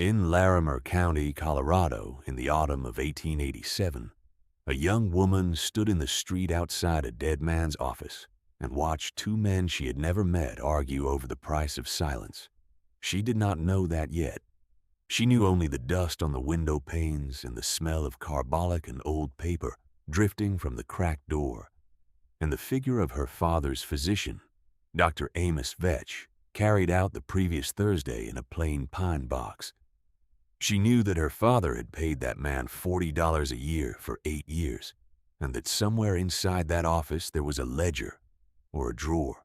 In Larimer County, Colorado, in the autumn of 1887, a young woman stood in the street outside a dead man's office and watched two men she had never met argue over the price of silence. She did not know that yet. She knew only the dust on the window panes and the smell of carbolic and old paper drifting from the cracked door, and the figure of her father's physician, Dr. Amos Vetch, carried out the previous Thursday in a plain pine box. She knew that her father had paid that man $40 a year for 8 years, and that somewhere inside that office there was a ledger, or a drawer,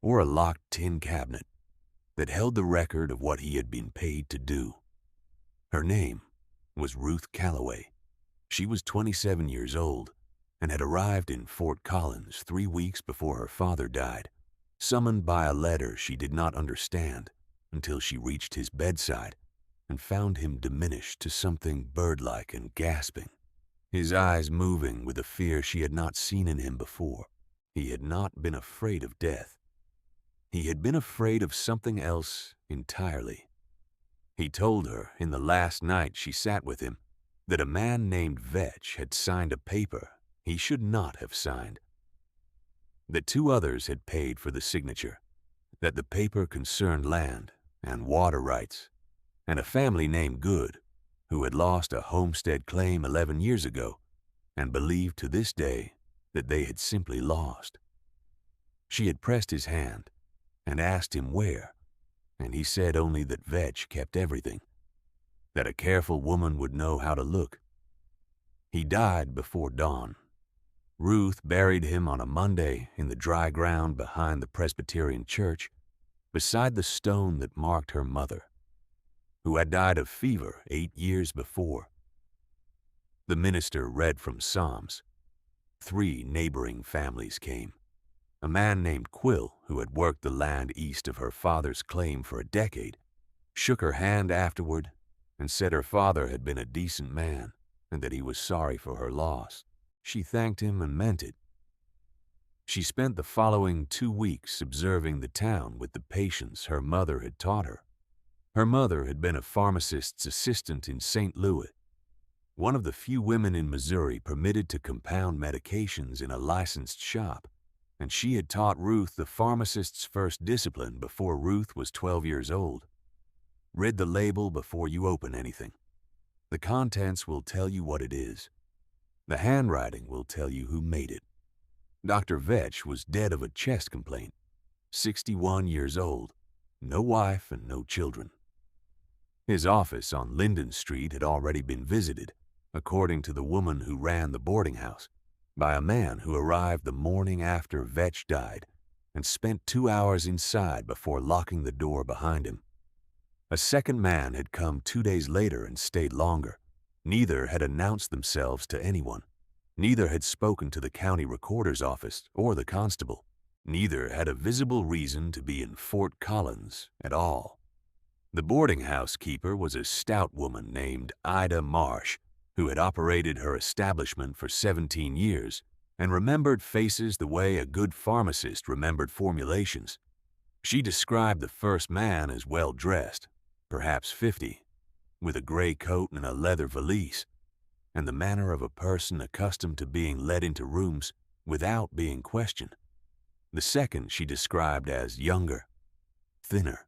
or a locked tin cabinet that held the record of what he had been paid to do. Her name was Ruth Calloway. She was 27 years old and had arrived in Fort Collins 3 weeks before her father died, summoned by a letter she did not understand until she reached his bedside and found him diminished to something bird-like and gasping, his eyes moving with a fear she had not seen in him before. He had not been afraid of death. He had been afraid of something else entirely. He told her in the last night she sat with him that a man named Vetch had signed a paper he should not have signed, that 2 others had paid for the signature, that the paper concerned land and water rights, and a family named Good, who had lost a homestead claim 11 years ago and believed to this day that they had simply lost. She had pressed his hand and asked him where, and he said only that Vetch kept everything, that a careful woman would know how to look. He died before dawn. Ruth buried him on a Monday in the dry ground behind the Presbyterian church, beside the stone that marked her mother, who had died of fever 8 years before. The minister read from Psalms. 3 neighboring families came. A man named Quill, who had worked the land east of her father's claim for a decade, shook her hand afterward and said her father had been a decent man and that he was sorry for her loss. She thanked him and meant it. She spent the following 2 weeks observing the town with the patients her mother had taught her. Her mother had been a pharmacist's assistant in St. Louis, one of the few women in Missouri permitted to compound medications in a licensed shop, and she had taught Ruth the pharmacist's first discipline before Ruth was 12 years old. Read the label before you open anything. The contents will tell you what it is. The handwriting will tell you who made it. Dr. Vetch was dead of a chest complaint, 61 years old, no wife and no children. His office on Linden Street had already been visited, according to the woman who ran the boarding house, by a man who arrived the morning after Vetch died and spent 2 hours inside before locking the door behind him. A second man had come 2 days later and stayed longer. Neither had announced themselves to anyone. Neither had spoken to the county recorder's office or the constable. Neither had a visible reason to be in Fort Collins at all. The boarding house keeper was a stout woman named Ida Marsh, who had operated her establishment for 17 years and remembered faces the way a good pharmacist remembered formulations. She described the first man as well-dressed, perhaps 50, with a gray coat and a leather valise, and the manner of a person accustomed to being led into rooms without being questioned. The second she described as younger, thinner,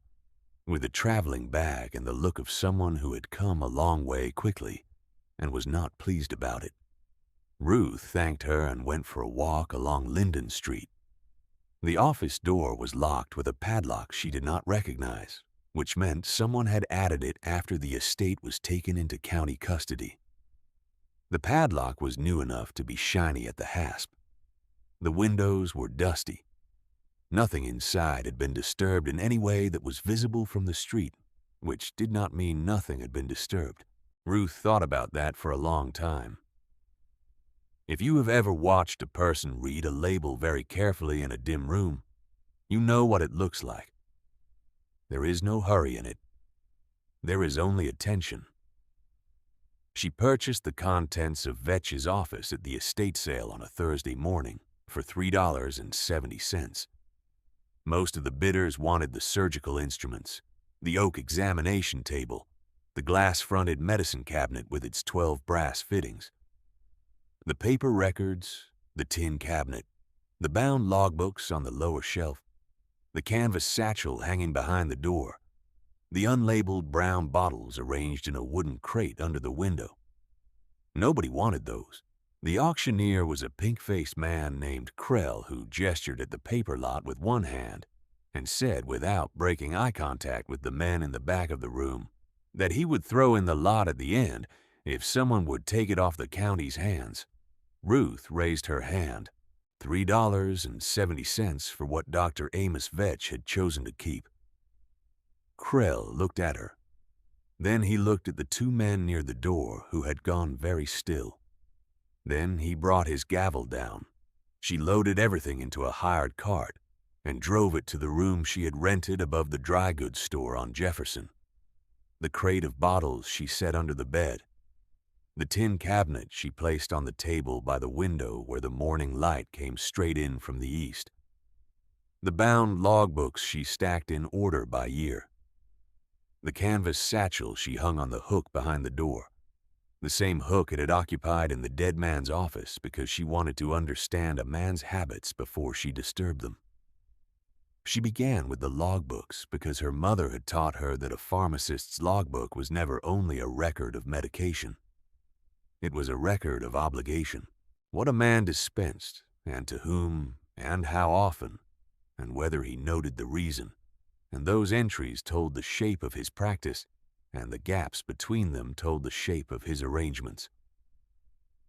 with a traveling bag and the look of someone who had come a long way quickly and was not pleased about it. Ruth thanked her and went for a walk along Linden Street. The office door was locked with a padlock she did not recognize, which meant someone had added it after the estate was taken into county custody. The padlock was new enough to be shiny at the hasp. The windows were dusty. Nothing inside had been disturbed in any way that was visible from the street, which did not mean nothing had been disturbed. Ruth thought about that for a long time. If you have ever watched a person read a label very carefully in a dim room, you know what it looks like. There is no hurry in it. There is only attention. She purchased the contents of Vetch's office at the estate sale on a Thursday morning for $3.70. Most of the bidders wanted the surgical instruments, the oak examination table, the glass-fronted medicine cabinet with its 12 brass fittings, the paper records, the tin cabinet, the bound logbooks on the lower shelf, the canvas satchel hanging behind the door, the unlabeled brown bottles arranged in a wooden crate under the window. Nobody wanted those. The auctioneer was a pink-faced man named Krell who gestured at the paper lot with one hand and said, without breaking eye contact with the men in the back of the room, that he would throw in the lot at the end if someone would take it off the county's hands. Ruth raised her hand, $3.70 for what Dr. Amos Vetch had chosen to keep. Krell looked at her. Then he looked at the two men near the door who had gone very still. Then he brought his gavel down. She loaded everything into a hired cart and drove it to the room she had rented above the dry goods store on Jefferson. The crate of bottles she set under the bed. The tin cabinet she placed on the table by the window where the morning light came straight in from the east. The bound logbooks she stacked in order by year. The canvas satchel she hung on the hook behind the door. The same hook it had occupied in the dead man's office because she wanted to understand a man's habits before she disturbed them. She began with the logbooks because her mother had taught her that a pharmacist's logbook was never only a record of medication. It was a record of obligation, what a man dispensed, and to whom, and how often, and whether he noted the reason, and those entries told the shape of his practice, and the gaps between them told the shape of his arrangements.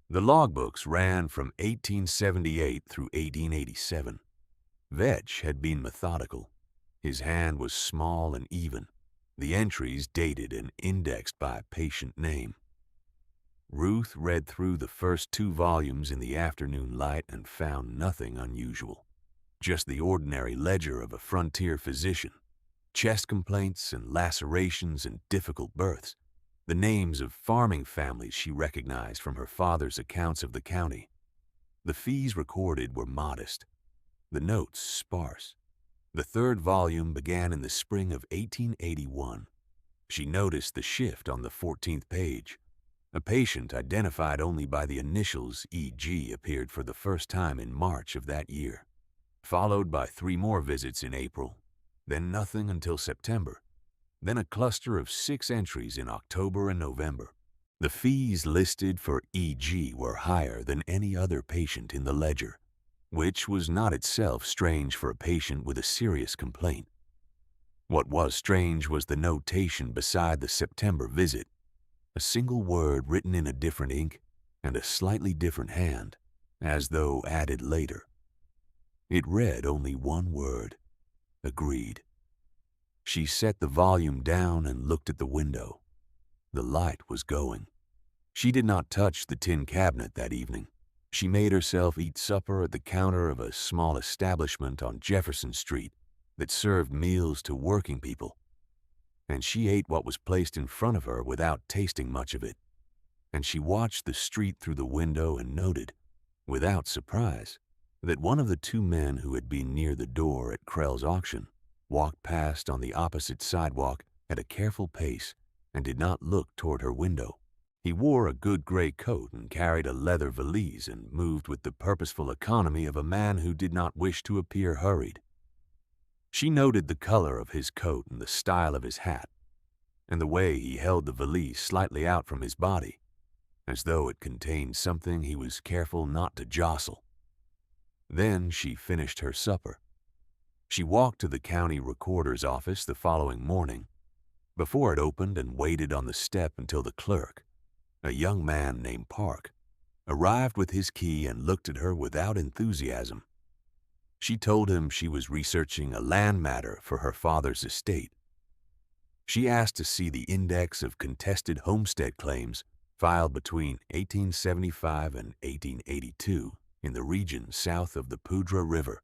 The logbooks ran from 1878 through 1887. Vetch had been methodical. His hand was small and even, the entries dated and indexed by patient name. Ruth read through the first 2 volumes in the afternoon light and found nothing unusual, just the ordinary ledger of a frontier physician. Chest complaints and lacerations and difficult births, the names of farming families she recognized from her father's accounts of the county. The fees recorded were modest, the notes sparse. The 3rd volume began in the spring of 1881. She noticed the shift on the 14th page. A patient identified only by the initials E.G. appeared for the first time in March of that year, followed by 3 more visits in April. Then nothing until September, then a cluster of 6 entries in October and November. The fees listed for E.G. were higher than any other patient in the ledger, which was not itself strange for a patient with a serious complaint. What was strange was the notation beside the September visit, a single word written in a different ink and a slightly different hand, as though added later. It read only one word. Agreed. She set the volume down and looked at the window. The light was going. She did not touch the tin cabinet that evening. She made herself eat supper at the counter of a small establishment on Jefferson Street that served meals to working people. And she ate what was placed in front of her without tasting much of it. And she watched the street through the window and noted, without surprise, that one of the 2 men who had been near the door at Krell's auction walked past on the opposite sidewalk at a careful pace and did not look toward her window. He wore a good gray coat and carried a leather valise and moved with the purposeful economy of a man who did not wish to appear hurried. She noted the color of his coat and the style of his hat, and the way he held the valise slightly out from his body, as though it contained something he was careful not to jostle. Then she finished her supper. She walked to the county recorder's office the following morning, before it opened, and waited on the step until the clerk, a young man named Park, arrived with his key and looked at her without enthusiasm. She told him she was researching a land matter for her father's estate. She asked to see the index of contested homestead claims filed between 1875 and 1882 in the region south of the Poudre River.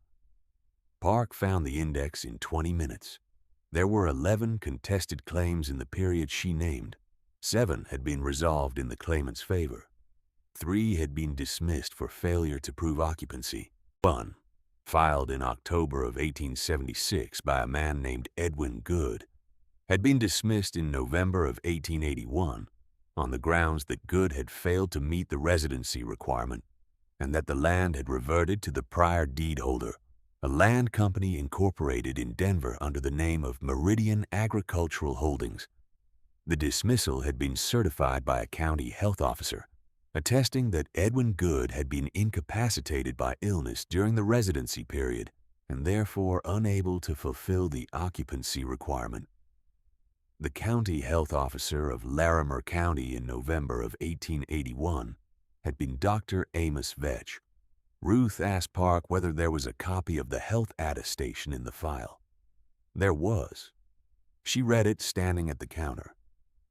Park found the index in 20 minutes. There were 11 contested claims in the period she named. 7 had been resolved in the claimant's favor. 3 had been dismissed for failure to prove occupancy. 1, filed in October of 1876 by a man named Edwin Good, had been dismissed in November of 1881 on the grounds that Good had failed to meet the residency requirement and that the land had reverted to the prior deed holder, a land company incorporated in Denver under the name of Meridian Agricultural Holdings. The dismissal had been certified by a county health officer, attesting that Edwin Good had been incapacitated by illness during the residency period and therefore unable to fulfill the occupancy requirement. The county health officer of Larimer County in November of 1881 had been Dr. Amos Vetch. Ruth asked Park whether there was a copy of the health attestation in the file. There was. She read it standing at the counter.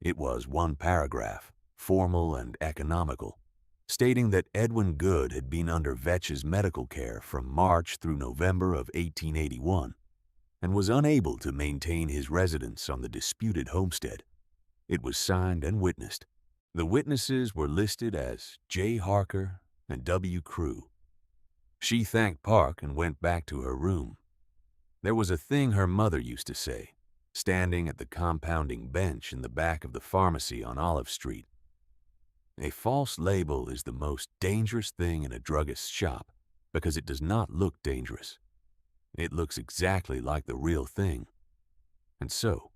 It was one paragraph, formal and economical, stating that Edwin Good had been under Vetch's medical care from March through November of 1881 and was unable to maintain his residence on the disputed homestead. It was signed and witnessed. The witnesses were listed as J. Harker and W. Crew. She thanked Park and went back to her room. There was a thing her mother used to say, standing at the compounding bench in the back of the pharmacy on Olive Street. A false label is the most dangerous thing in a druggist's shop because it does not look dangerous. It looks exactly like the real thing. And so,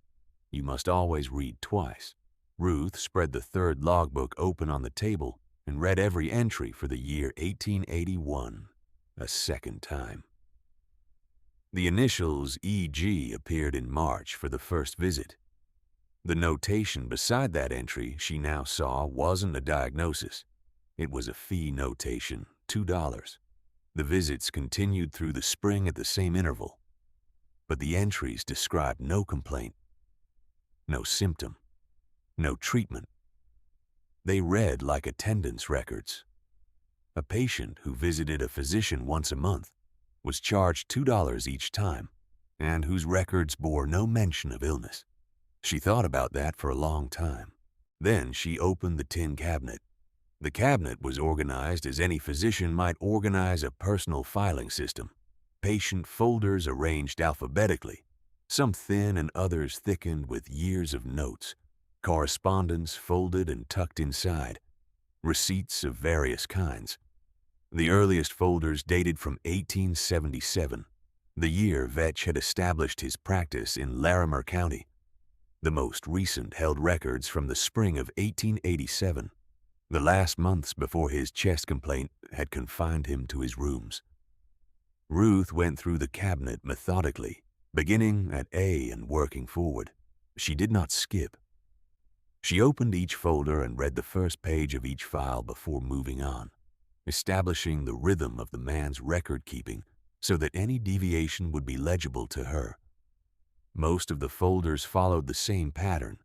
you must always read twice. Ruth spread the third logbook open on the table and read every entry for the year 1881 a second time. The initials E.G. appeared in March for the first visit. The notation beside that entry she now saw wasn't a diagnosis. It was a fee notation, $2. The visits continued through the spring at the same interval, but the entries described no complaint, no symptom, no treatment. They read like attendance records. A patient who visited a physician once a month was charged $2 each time and whose records bore no mention of illness. She thought about that for a long time. Then she opened the tin cabinet. The cabinet was organized as any physician might organize a personal filing system. Patient folders arranged alphabetically, some thin and others thickened with years of notes, correspondence folded and tucked inside, receipts of various kinds. The earliest folders dated from 1877, the year Vetch had established his practice in Larimer County. The most recent held records from the spring of 1887, the last months before his chest complaint had confined him to his rooms. Ruth went through the cabinet methodically, beginning at A and working forward. She did not skip. She opened each folder and read the first page of each file before moving on, establishing the rhythm of the man's record-keeping so that any deviation would be legible to her. Most of the folders followed the same pattern: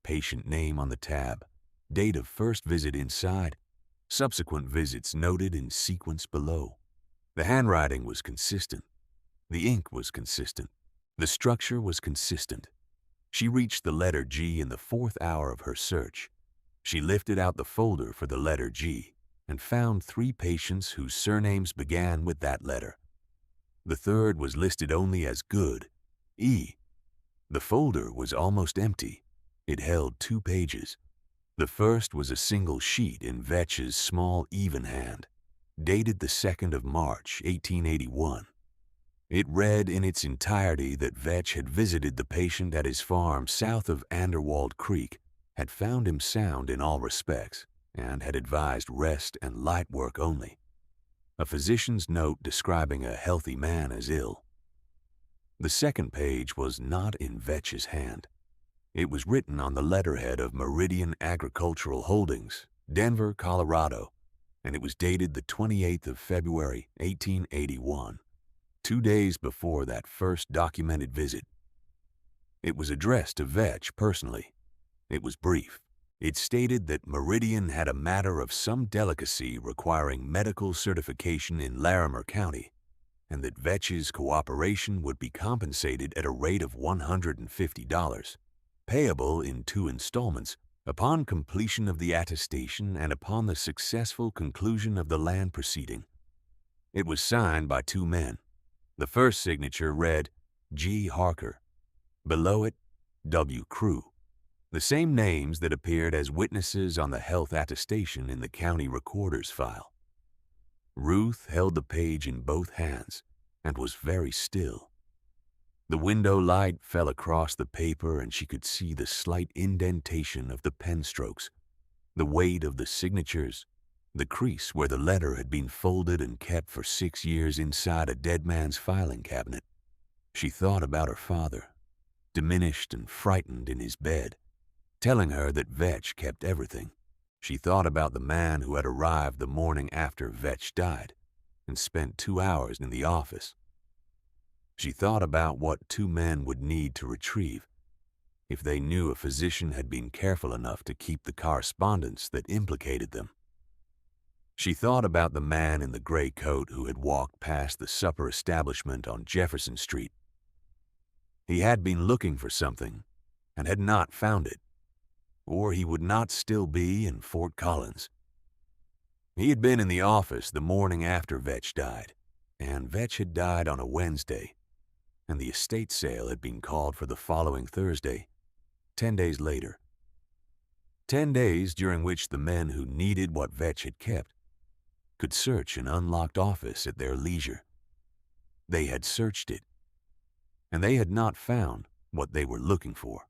patient name on the tab, date of first visit inside, subsequent visits noted in sequence below. The handwriting was consistent. The ink was consistent. The structure was consistent. She reached the letter G in the 4th hour of her search. She lifted out the folder for the letter G and found 3 patients whose surnames began with that letter. The third was listed only as Good, E. The folder was almost empty. It held 2 pages. The first was a single sheet in Vetch's small even hand, dated the 2nd of March, 1881. It read in its entirety that Vetch had visited the patient at his farm south of Anderwald Creek, had found him sound in all respects, and had advised rest and light work only. A physician's note describing a healthy man as ill. The second page was not in Vetch's hand. It was written on the letterhead of Meridian Agricultural Holdings, Denver, Colorado, and it was dated the 28th of February, 1881. 2 days before that first documented visit. It was addressed to Vetch personally. It was brief. It stated that Meridian had a matter of some delicacy requiring medical certification in Larimer County, and that Vetch's cooperation would be compensated at a rate of $150, payable in 2 installments upon completion of the attestation and upon the successful conclusion of the land proceeding. It was signed by 2 men. The first signature read, G. Harker. Below it, W. Crew, the same names that appeared as witnesses on the health attestation in the county recorder's file. Ruth held the page in both hands and was very still. The window light fell across the paper and she could see the slight indentation of the pen strokes, the weight of the signatures, the crease where the letter had been folded and kept for 6 years inside a dead man's filing cabinet. She thought about her father, diminished and frightened in his bed, telling her that Vetch kept everything. She thought about the man who had arrived the morning after Vetch died and spent 2 hours in the office. She thought about what 2 men would need to retrieve if they knew a physician had been careful enough to keep the correspondence that implicated them. She thought about the man in the gray coat who had walked past the supper establishment on Jefferson Street. He had been looking for something and had not found it, or he would not still be in Fort Collins. He had been in the office the morning after Vetch died, and Vetch had died on a Wednesday, and the estate sale had been called for the following Thursday, 10 days later. 10 days during which the men who needed what Vetch had kept could search an unlocked office at their leisure. They had searched it, and they had not found what they were looking for,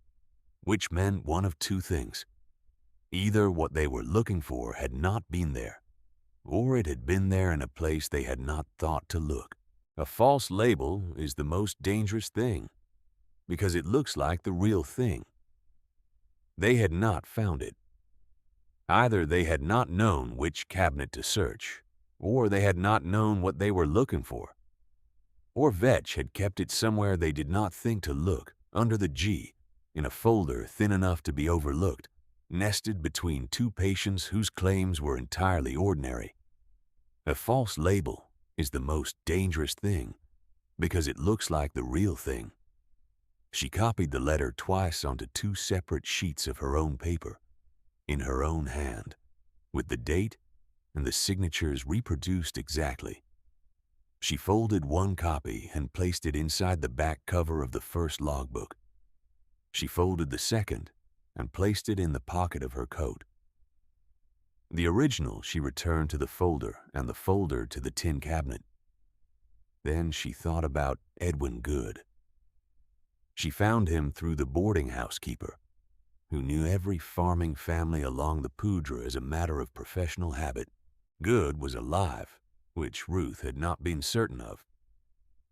which meant one of 2 things. Either what they were looking for had not been there, or it had been there in a place they had not thought to look. A false label is the most dangerous thing, because it looks like the real thing. They had not found it. Either they had not known which cabinet to search, or they had not known what they were looking for, or Vetch had kept it somewhere they did not think to look, under the G, in a folder thin enough to be overlooked, nested between 2 patients whose claims were entirely ordinary. A false label is the most dangerous thing because it looks like the real thing. She copied the letter twice onto 2 separate sheets of her own paper, in her own hand, with the date and the signatures reproduced exactly. She folded one copy and placed it inside the back cover of the first logbook. She folded the second and placed it in the pocket of her coat. The original she returned to the folder and the folder to the tin cabinet. Then she thought about Edwin Good. She found him through the boarding house keeper, who knew every farming family along the Poudre as a matter of professional habit. Good was alive, which Ruth had not been certain of.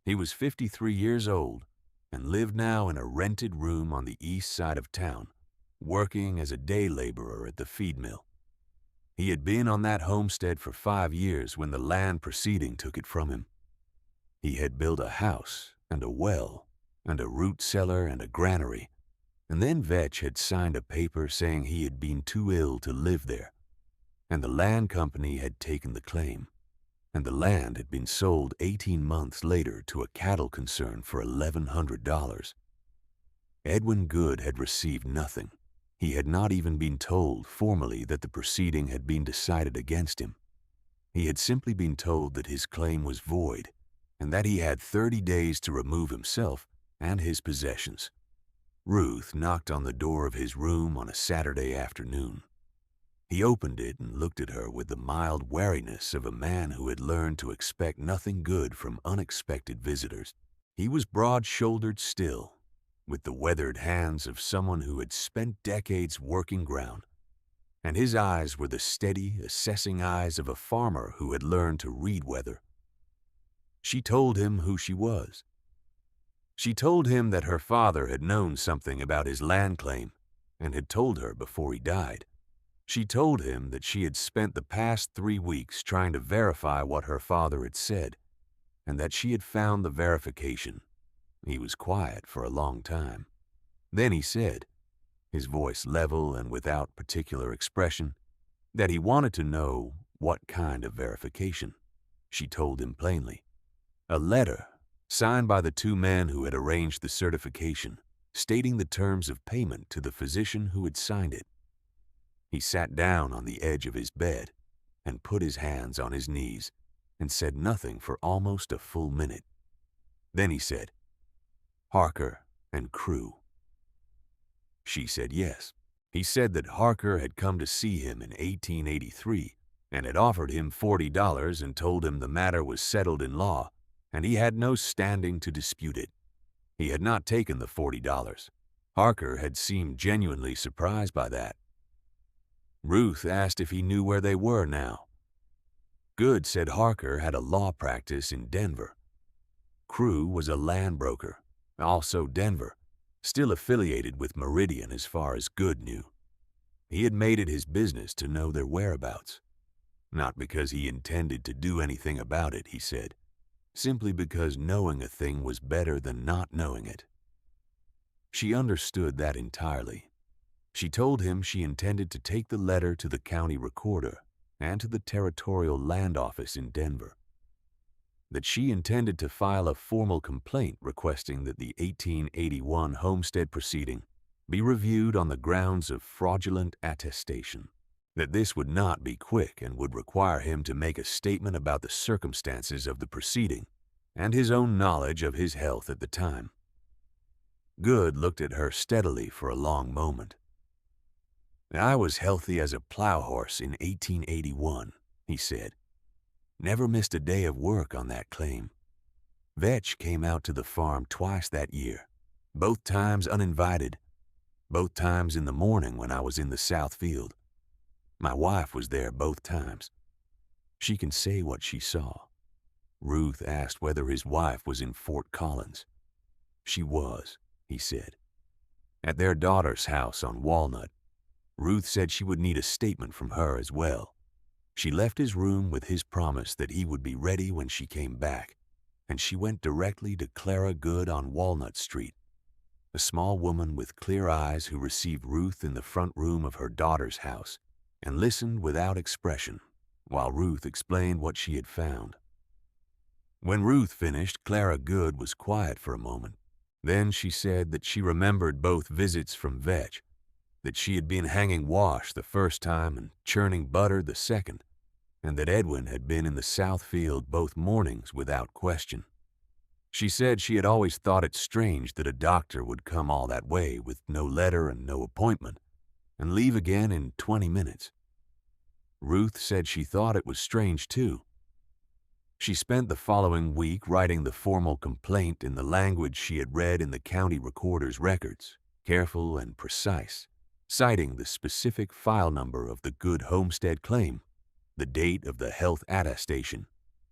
He was 53 years old and lived now in a rented room on the east side of town, working as a day laborer at the feed mill. He had been on that homestead for 5 years when the land proceeding took it from him. He had built a house and a well and a root cellar and a granary, and then Vetch had signed a paper saying he had been too ill to live there, and the land company had taken the claim, and the land had been sold 18 months later to a cattle concern for $1,100. Edwin Good had received nothing. He had not even been told formally that the proceeding had been decided against him. He had simply been told that his claim was void and that he had 30 days to remove himself and his possessions. Ruth knocked on the door of his room on a Saturday afternoon. He opened it and looked at her with the mild wariness of a man who had learned to expect nothing good from unexpected visitors. He was broad-shouldered still, with the weathered hands of someone who had spent decades working ground, and his eyes were the steady, assessing eyes of a farmer who had learned to read weather. She told him who she was. She told him that her father had known something about his land claim and had told her before he died. She told him that she had spent the past 3 weeks trying to verify what her father had said, and that she had found the verification. He was quiet for a long time. Then he said, his voice level and without particular expression, that he wanted to know what kind of verification. She told him plainly. A letter, signed by the 2 men who had arranged the certification, stating the terms of payment to the physician who had signed it. He sat down on the edge of his bed and put his hands on his knees and said nothing for almost a full minute. Then he said, Harker and Crew. She said yes. He said that Harker had come to see him in 1883 and had offered him $40 and told him the matter was settled in law and he had no standing to dispute it. He had not taken the $40. Harker had seemed genuinely surprised by that. Ruth asked if he knew where they were now. Good said Harker had a law practice in Denver. Crew was a land broker, also Denver, still affiliated with Meridian as far as Good knew. He had made it his business to know their whereabouts. Not because he intended to do anything about it, he said, simply because knowing a thing was better than not knowing it. She understood that entirely. She told him she intended to take the letter to the county recorder and to the territorial land office in Denver. That she intended to file a formal complaint requesting that the 1881 homestead proceeding be reviewed on the grounds of fraudulent attestation. That this would not be quick and would require him to make a statement about the circumstances of the proceeding and his own knowledge of his health at the time. Good looked at her steadily for a long moment. I was healthy as a plow horse in 1881, he said. Never missed a day of work on that claim. Vetch came out to the farm twice that year, both times uninvited, both times in the morning when I was in the south field. My wife was there both times. She can say what she saw. Ruth asked whether his wife was in Fort Collins. She was, he said, at their daughter's house on Walnut. Ruth said she would need a statement from her as well. She left his room with his promise that he would be ready when she came back, and she went directly to Clara Good on Walnut Street, a small woman with clear eyes who received Ruth in the front room of her daughter's house and listened without expression while Ruth explained what she had found. When Ruth finished, Clara Good was quiet for a moment. Then she said that she remembered both visits from Vetch, that she had been hanging wash the first time and churning butter the second, and that Edwin had been in the south field both mornings without question. She said she had always thought it strange that a doctor would come all that way with no letter and no appointment, and leave again in 20 minutes. Ruth said she thought it was strange too. She spent the following week writing the formal complaint in the language she had read in the county recorder's records, careful and precise, citing the specific file number of the Good homestead claim, the date of the health attestation,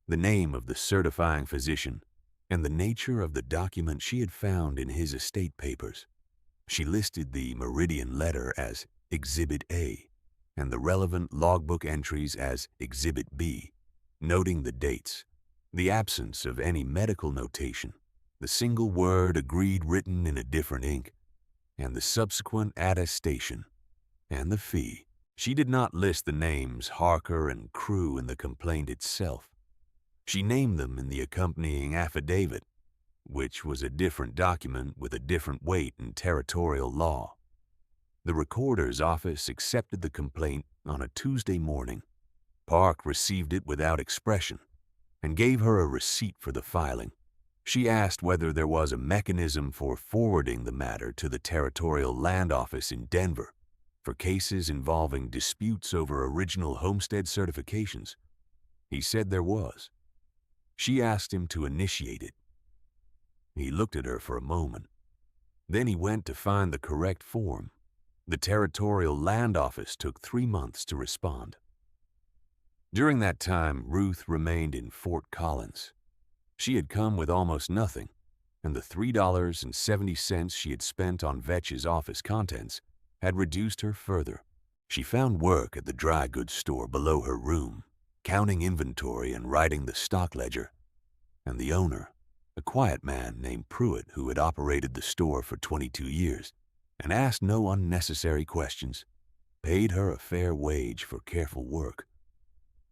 the name of the certifying physician, and the nature of the document she had found in his estate papers. She listed the Meridian letter as Exhibit A and the relevant logbook entries as Exhibit B, noting the dates, the absence of any medical notation, the single word agreed written in a different ink, and the subsequent attestation, and the fee. She did not list the names Harker and Crew in the complaint itself. She named them in the accompanying affidavit, which was a different document with a different weight in territorial law. The recorder's office accepted the complaint on a Tuesday morning. Park received it without expression and gave her a receipt for the filing. She asked whether there was a mechanism for forwarding the matter to the Territorial Land Office in Denver for cases involving disputes over original homestead certifications. He said there was. She asked him to initiate it. He looked at her for a moment. Then he went to find the correct form. The Territorial Land Office took 3 months to respond. During that time, Ruth remained in Fort Collins. She had come with almost nothing, and the $3.70 she had spent on Vetch's office contents had reduced her further. She found work at the dry goods store below her room, counting inventory and writing the stock ledger, and the owner, a quiet man named Pruitt who had operated the store for 22 years and asked no unnecessary questions, paid her a fair wage for careful work.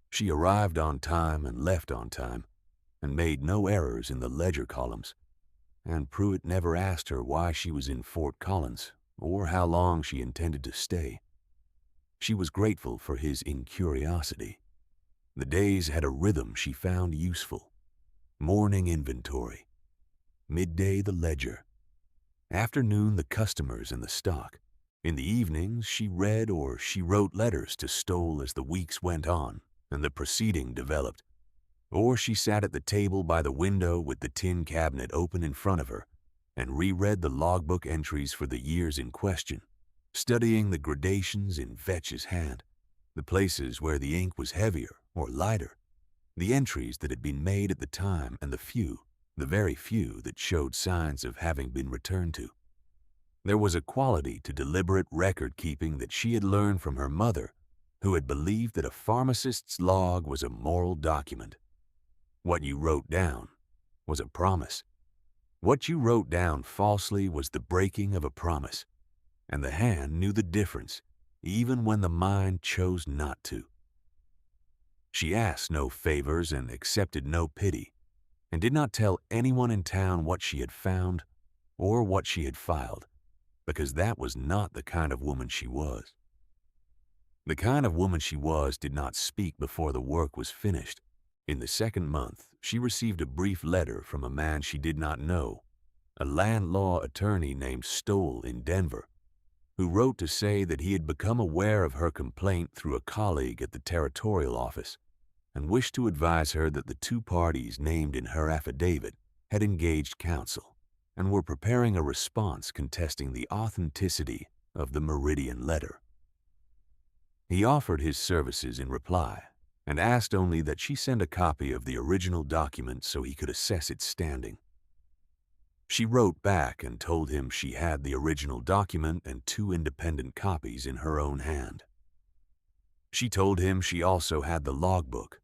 She arrived on time and left on time, and made no errors in the ledger columns, and Pruitt never asked her why she was in Fort Collins or how long she intended to stay. She was grateful for his incuriosity. The days had a rhythm she found useful. Morning inventory, midday the ledger, afternoon the customers and the stock, In the evenings, she read or she wrote letters to Stoll as the weeks went on and the proceeding developed. Or she sat at the table by the window with the tin cabinet open in front of her and reread the logbook entries for the years in question, studying the gradations in Vetch's hand, the places where the ink was heavier or lighter, the entries that had been made at the time and the very few that showed signs of having been returned to. There was a quality to deliberate record-keeping that she had learned from her mother, who had believed that a pharmacist's log was a moral document. What you wrote down was a promise. What you wrote down falsely was the breaking of a promise, and the hand knew the difference, even when the mind chose not to. She asked no favors and accepted no pity, and did not tell anyone in town what she had found or what she had filed, because that was not the kind of woman she was. The kind of woman she was did not speak before the work was finished. In the second month, she received a brief letter from a man she did not know, a land law attorney named Stoll in Denver, who wrote to say that he had become aware of her complaint through a colleague at the territorial office and wished to advise her that the two parties named in her affidavit had engaged counsel and were preparing a response contesting the authenticity of the Meridian letter. He offered his services in reply and asked only that she send a copy of the original document so he could assess its standing. She wrote back and told him she had the original document and 2 independent copies in her own hand. She told him she also had the logbook,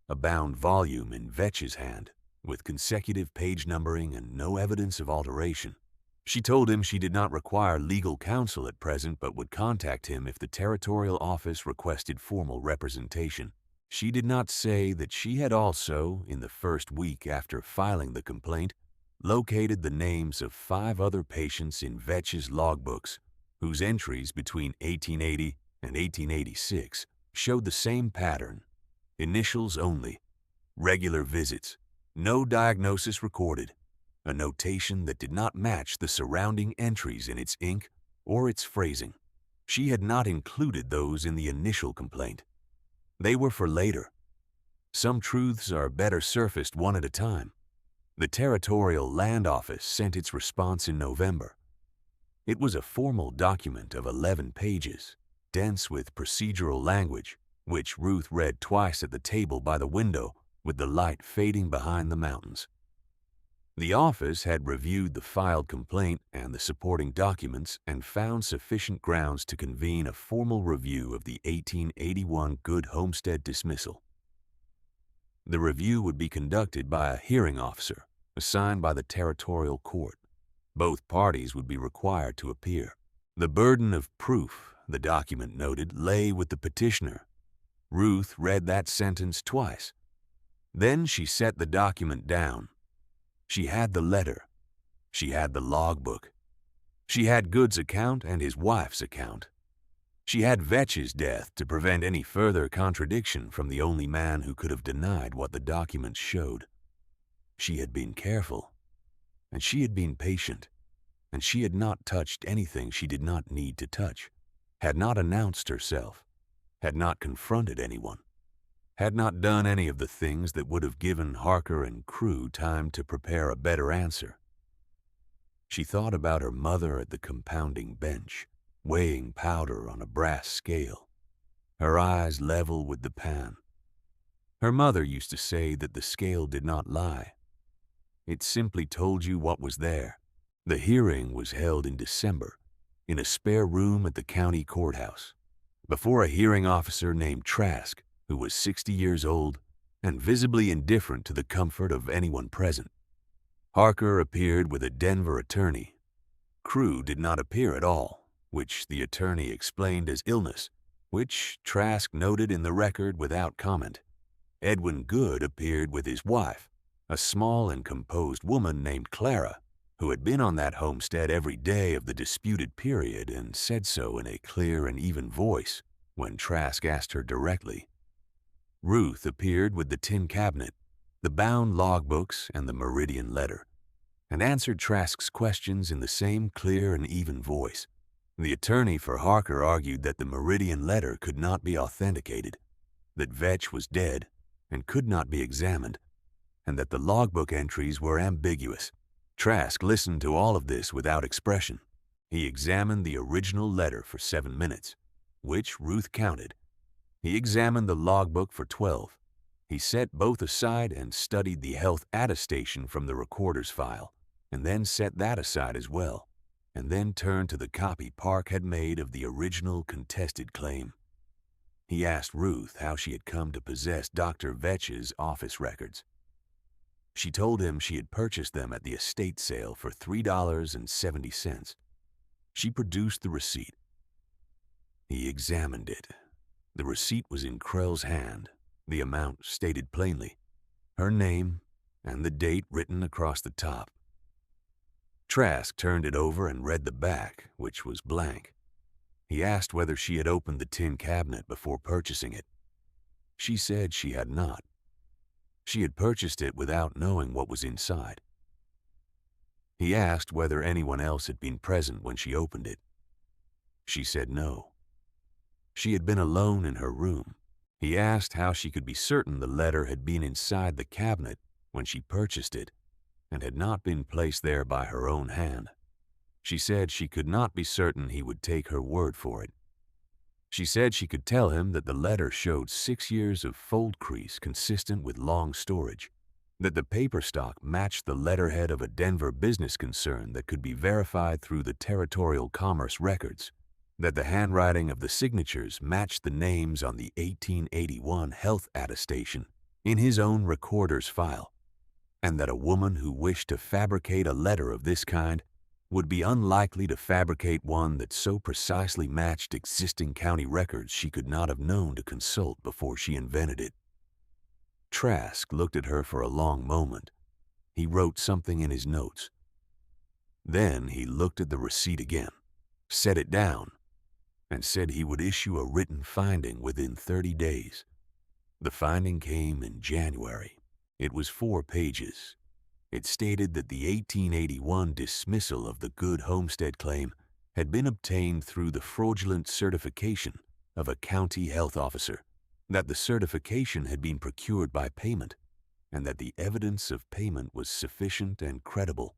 a bound volume in Vetch's hand, with consecutive page numbering and no evidence of alteration. She told him she did not require legal counsel at present but would contact him if the territorial office requested formal representation. She did not say that she had also, in the first week after filing the complaint, located the names of 5 other patients in Vetch's logbooks whose entries between 1880 and 1886 showed the same pattern: initials only, regular visits, no diagnosis recorded, a notation that did not match the surrounding entries in its ink or its phrasing. She had not included those in the initial complaint. They were for later. Some truths are better surfaced one at a time. The Territorial Land Office sent its response in November. It was a formal document of 11 pages, dense with procedural language, which Ruth read twice at the table by the window with the light fading behind the mountains. The office had reviewed the filed complaint and the supporting documents and found sufficient grounds to convene a formal review of the 1881 Good Homestead dismissal. The review would be conducted by a hearing officer assigned by the territorial court. Both parties would be required to appear. The burden of proof, the document noted, lay with the petitioner. Ruth read that sentence twice. Then she set the document down. She had the letter. She had the logbook. She had Good's account and his wife's account. She had Vetch's death to prevent any further contradiction from the only man who could have denied what the documents showed. She had been careful, and she had been patient, and she had not touched anything she did not need to touch, had not announced herself, had not confronted anyone, had not done any of the things that would have given Harker and Crew time to prepare a better answer. She thought about her mother at the compounding bench, weighing powder on a brass scale, her eyes level with the pan. Her mother used to say that the scale did not lie. It simply told you what was there. The hearing was held in December, in a spare room at the county courthouse, before a hearing officer named Trask, who was 60 years old and visibly indifferent to the comfort of anyone present. Harker appeared with a Denver attorney. Crew did not appear at all, which the attorney explained as illness, which Trask noted in the record without comment. Edwin Good appeared with his wife, a small and composed woman named Clara, who had been on that homestead every day of the disputed period and said so in a clear and even voice when Trask asked her directly. Ruth appeared with the tin cabinet, the bound logbooks, and the Meridian letter, and answered Trask's questions in the same clear and even voice. The attorney for Harker argued that the Meridian letter could not be authenticated, that Vetch was dead and could not be examined, and that the logbook entries were ambiguous. Trask listened to all of this without expression. He examined the original letter for 7 minutes, which Ruth counted. He examined the logbook for 12. He set both aside and studied the health attestation from the recorder's file, and then set that aside as well, and then turned to the copy Park had made of the original contested claim. He asked Ruth how she had come to possess Dr. Vetch's office records. She told him she had purchased them at the estate sale for $3.70. She produced the receipt. He examined it. The receipt was in Krell's hand, the amount stated plainly, her name, and the date written across the top. Trask turned it over and read the back, which was blank. He asked whether she had opened the tin cabinet before purchasing it. She said she had not. She had purchased it without knowing what was inside. He asked whether anyone else had been present when she opened it. She said no. She had been alone in her room. He asked how she could be certain the letter had been inside the cabinet when she purchased it and had not been placed there by her own hand. She said she could not be certain he would take her word for it. She said she could tell him that the letter showed 6 years of fold crease consistent with long storage, that the paper stock matched the letterhead of a Denver business concern that could be verified through the Territorial Commerce records, that the handwriting of the signatures matched the names on the 1881 health attestation in his own recorder's file, and that a woman who wished to fabricate a letter of this kind would be unlikely to fabricate one that so precisely matched existing county records she could not have known to consult before she invented it. Trask looked at her for a long moment. He wrote something in his notes. Then he looked at the receipt again, set it down, and said he would issue a written finding within 30 days. The finding came in January. It was 4 pages. It stated that the 1881 dismissal of the Good Homestead claim had been obtained through the fraudulent certification of a county health officer, that the certification had been procured by payment, and that the evidence of payment was sufficient and credible.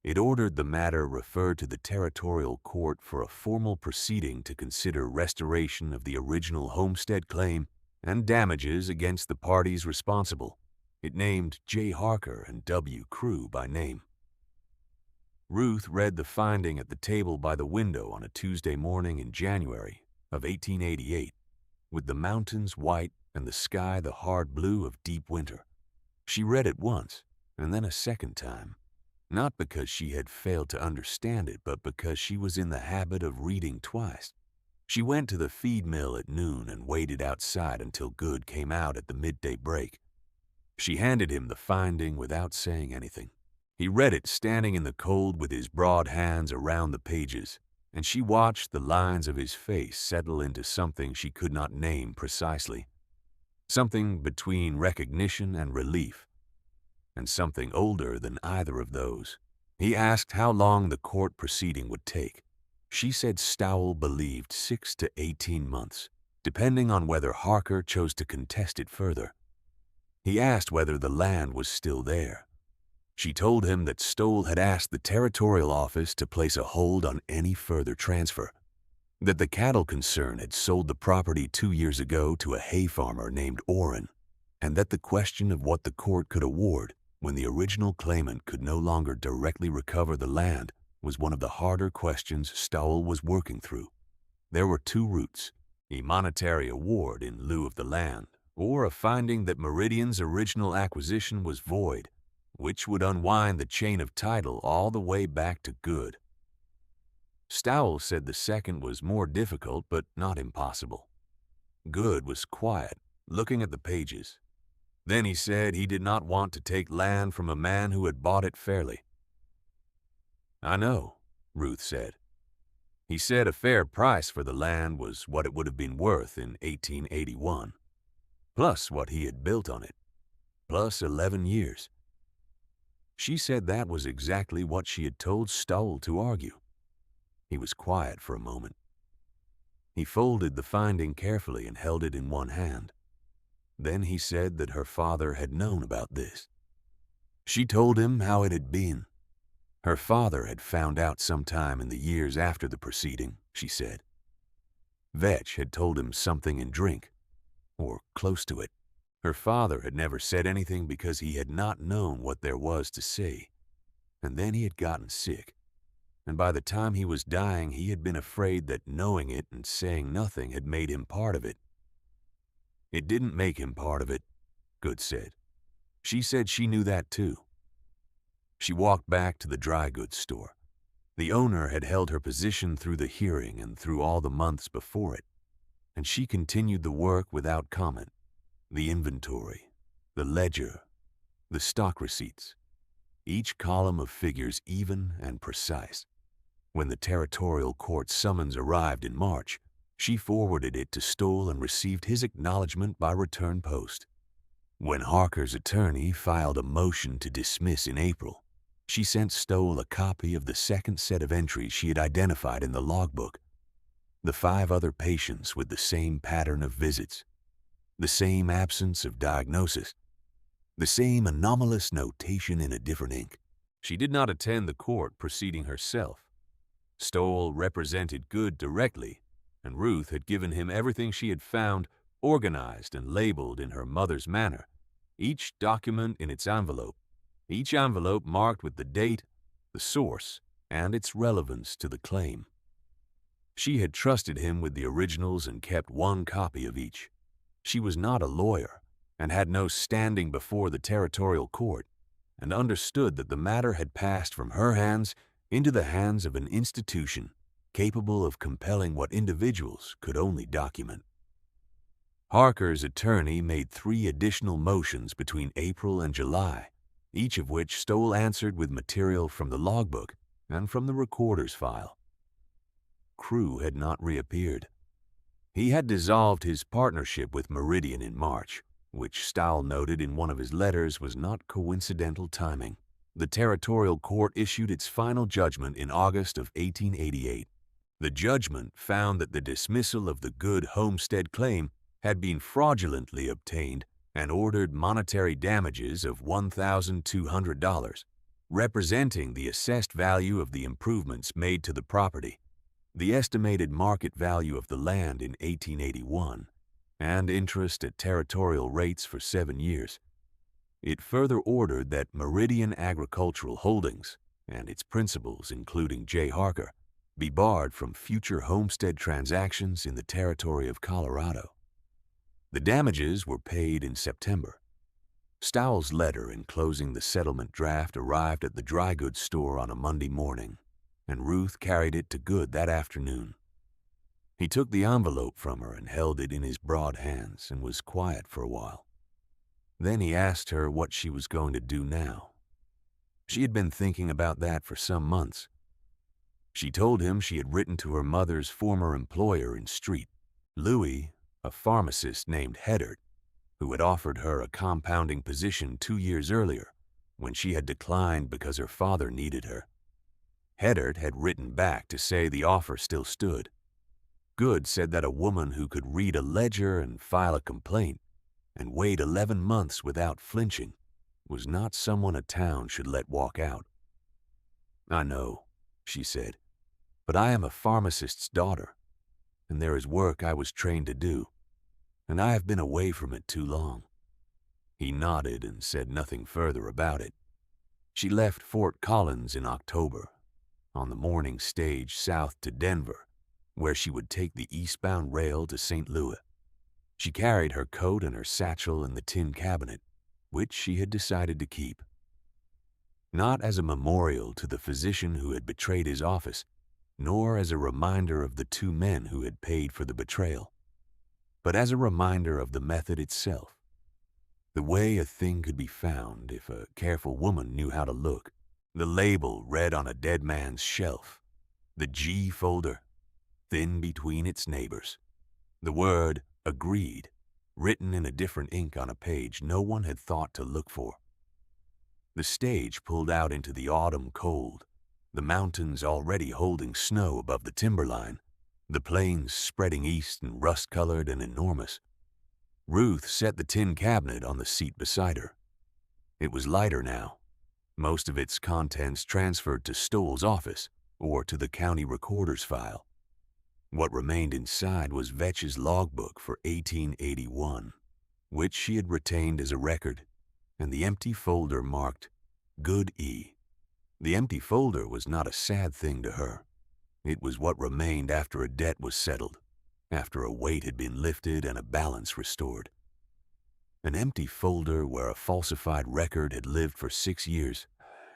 It ordered the matter referred to the territorial court for a formal proceeding to consider restoration of the original homestead claim and damages against the parties responsible. It named J. Harker and W. Crew by name. Ruth read the finding at the table by the window on a Tuesday morning in January of 1888, with the mountains white and the sky the hard blue of deep winter. She read it once, and then a second time, not because she had failed to understand it, but because she was in the habit of reading twice. She went to the feed mill at noon and waited outside until Good came out at the midday break. She handed him the finding without saying anything. He read it standing in the cold with his broad hands around the pages, and she watched the lines of his face settle into something she could not name precisely, something between recognition and relief, and something older than either of those. He asked how long the court proceeding would take. She said Stowell believed 6 to 18 months, depending on whether Harker chose to contest it further. He asked whether the land was still there. She told him that Stowell had asked the territorial office to place a hold on any further transfer, that the cattle concern had sold the property 2 years ago to a hay farmer named Orrin, and that the question of what the court could award when the original claimant could no longer directly recover the land was one of the harder questions Stowell was working through. There were 2 routes: a monetary award in lieu of the land, or a finding that Meridian's original acquisition was void, which would unwind the chain of title all the way back to Good. Stowell said the second was more difficult but not impossible. Good was quiet, looking at the pages. Then he said he did not want to take land from a man who had bought it fairly. "I know," Ruth said. "He said a fair price for the land was what it would have been worth in 1881. Plus what he had built on it, plus 11 years. She said that was exactly what she had told Stowell to argue. He was quiet for a moment. He folded the finding carefully and held it in one hand. Then he said that her father had known about this. She told him how it had been. Her father had found out sometime in the years after the proceeding, she said. Vetch had told him something in drink, or close to it. Her father had never said anything because he had not known what there was to say. And then he had gotten sick. And by the time he was dying, he had been afraid that knowing it and saying nothing had made him part of it. It didn't make him part of it, Good said. She said she knew that too. She walked back to the dry goods store. The owner had held her position through the hearing and through all the months before it, and she continued the work without comment. The inventory, the ledger, the stock receipts, each column of figures even and precise. When the territorial court summons arrived in March, she forwarded it to Stoll and received his acknowledgement by return post. When Harker's attorney filed a motion to dismiss in April, she sent Stoll a copy of the second set of entries she had identified in the logbook. The 5 other patients with the same pattern of visits, the same absence of diagnosis, the same anomalous notation in a different ink. She did not attend the court proceeding herself. Stoll represented Good directly, and Ruth had given him everything she had found, organized and labeled in her mother's manner, each document in its envelope, each envelope marked with the date, the source, and its relevance to the claim. She had trusted him with the originals and kept 1 copy of each. She was not a lawyer and had no standing before the territorial court, and understood that the matter had passed from her hands into the hands of an institution capable of compelling what individuals could only document. Harker's attorney made 3 additional motions between April and July, each of which Stoll answered with material from the logbook and from the recorder's file. Crew had not reappeared. He had dissolved his partnership with Meridian in March, which Stoll noted in one of his letters was not coincidental timing. The territorial court issued its final judgment in August of 1888. The judgment found that the dismissal of the Good homestead claim had been fraudulently obtained and ordered monetary damages of $1,200, representing the assessed value of the improvements made to the property, the estimated market value of the land in 1881, and interest at territorial rates for 7 years. It further ordered that Meridian Agricultural Holdings and its principals, including J. Harker, be barred from future homestead transactions in the territory of Colorado. The damages were paid in September. Stoll's letter enclosing the settlement draft arrived at the dry goods store on a Monday morning, and Ruth carried it to Good that afternoon. He took the envelope from her and held it in his broad hands and was quiet for a while. Then he asked her what she was going to do now. She had been thinking about that for some months. She told him she had written to her mother's former employer in Street, Louis, a pharmacist named Heddert, who had offered her a compounding position 2 years earlier when she had declined because her father needed her. Heddert had written back to say the offer still stood. Good said that a woman who could read a ledger and file a complaint and wait 11 months without flinching was not someone a town should let walk out. "I know," she said, "but I am a pharmacist's daughter, and there is work I was trained to do, and I have been away from it too long." He nodded and said nothing further about it. She left Fort Collins in October, on the morning stage south to Denver, where she would take the eastbound rail to St. Louis. She carried her coat and her satchel in the tin cabinet, which she had decided to keep. Not as a memorial to the physician who had betrayed his office, nor as a reminder of the 2 men who had paid for the betrayal, but as a reminder of the method itself, the way a thing could be found if a careful woman knew how to look, the label read on a dead man's shelf, the G folder, thin between its neighbors, the word "agreed" written in a different ink on a page no one had thought to look for. The stage pulled out into the autumn cold, the mountains already holding snow above the timberline, the plains spreading east and rust-colored and enormous. Ruth set the tin cabinet on the seat beside her. It was lighter now, most of its contents transferred to Stoll's office or to the county recorder's file. What remained inside was Vetch's logbook for 1881, which she had retained as a record, and the empty folder marked Good E. The empty folder was not a sad thing to her. It was what remained after a debt was settled, after a weight had been lifted and a balance restored. An empty folder where a falsified record had lived for 6 years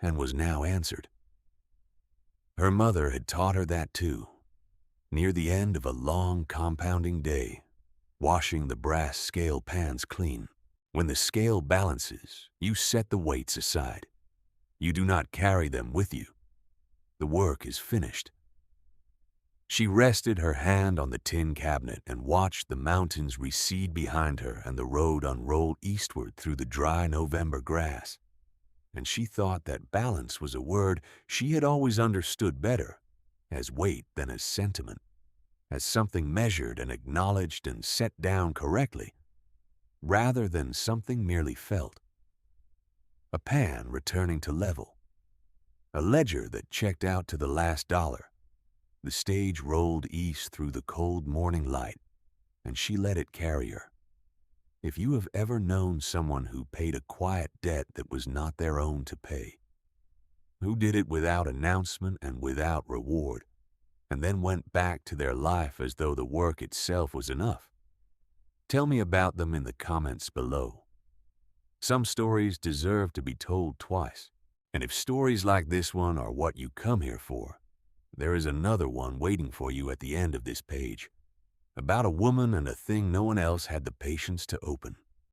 and was now answered. Her mother had taught her that too. Near the end of a long compounding day, washing the brass scale pans clean, when the scale balances, you set the weights aside. You do not carry them with you. The work is finished. She rested her hand on the tin cabinet and watched the mountains recede behind her and the road unroll eastward through the dry November grass. And she thought that balance was a word she had always understood better as weight than as sentiment, as something measured and acknowledged and set down correctly, rather than something merely felt. A pan returning to level, a ledger that checked out to the last dollar. The stage rolled east through the cold morning light, and she let it carry her. If you have ever known someone who paid a quiet debt that was not their own to pay, who did it without announcement and without reward, and then went back to their life as though the work itself was enough, tell me about them in the comments below. Some stories deserve to be told twice, and if stories like this one are what you come here for, there is another one waiting for you at the end of this page, about a woman and a thing no one else had the patience to open.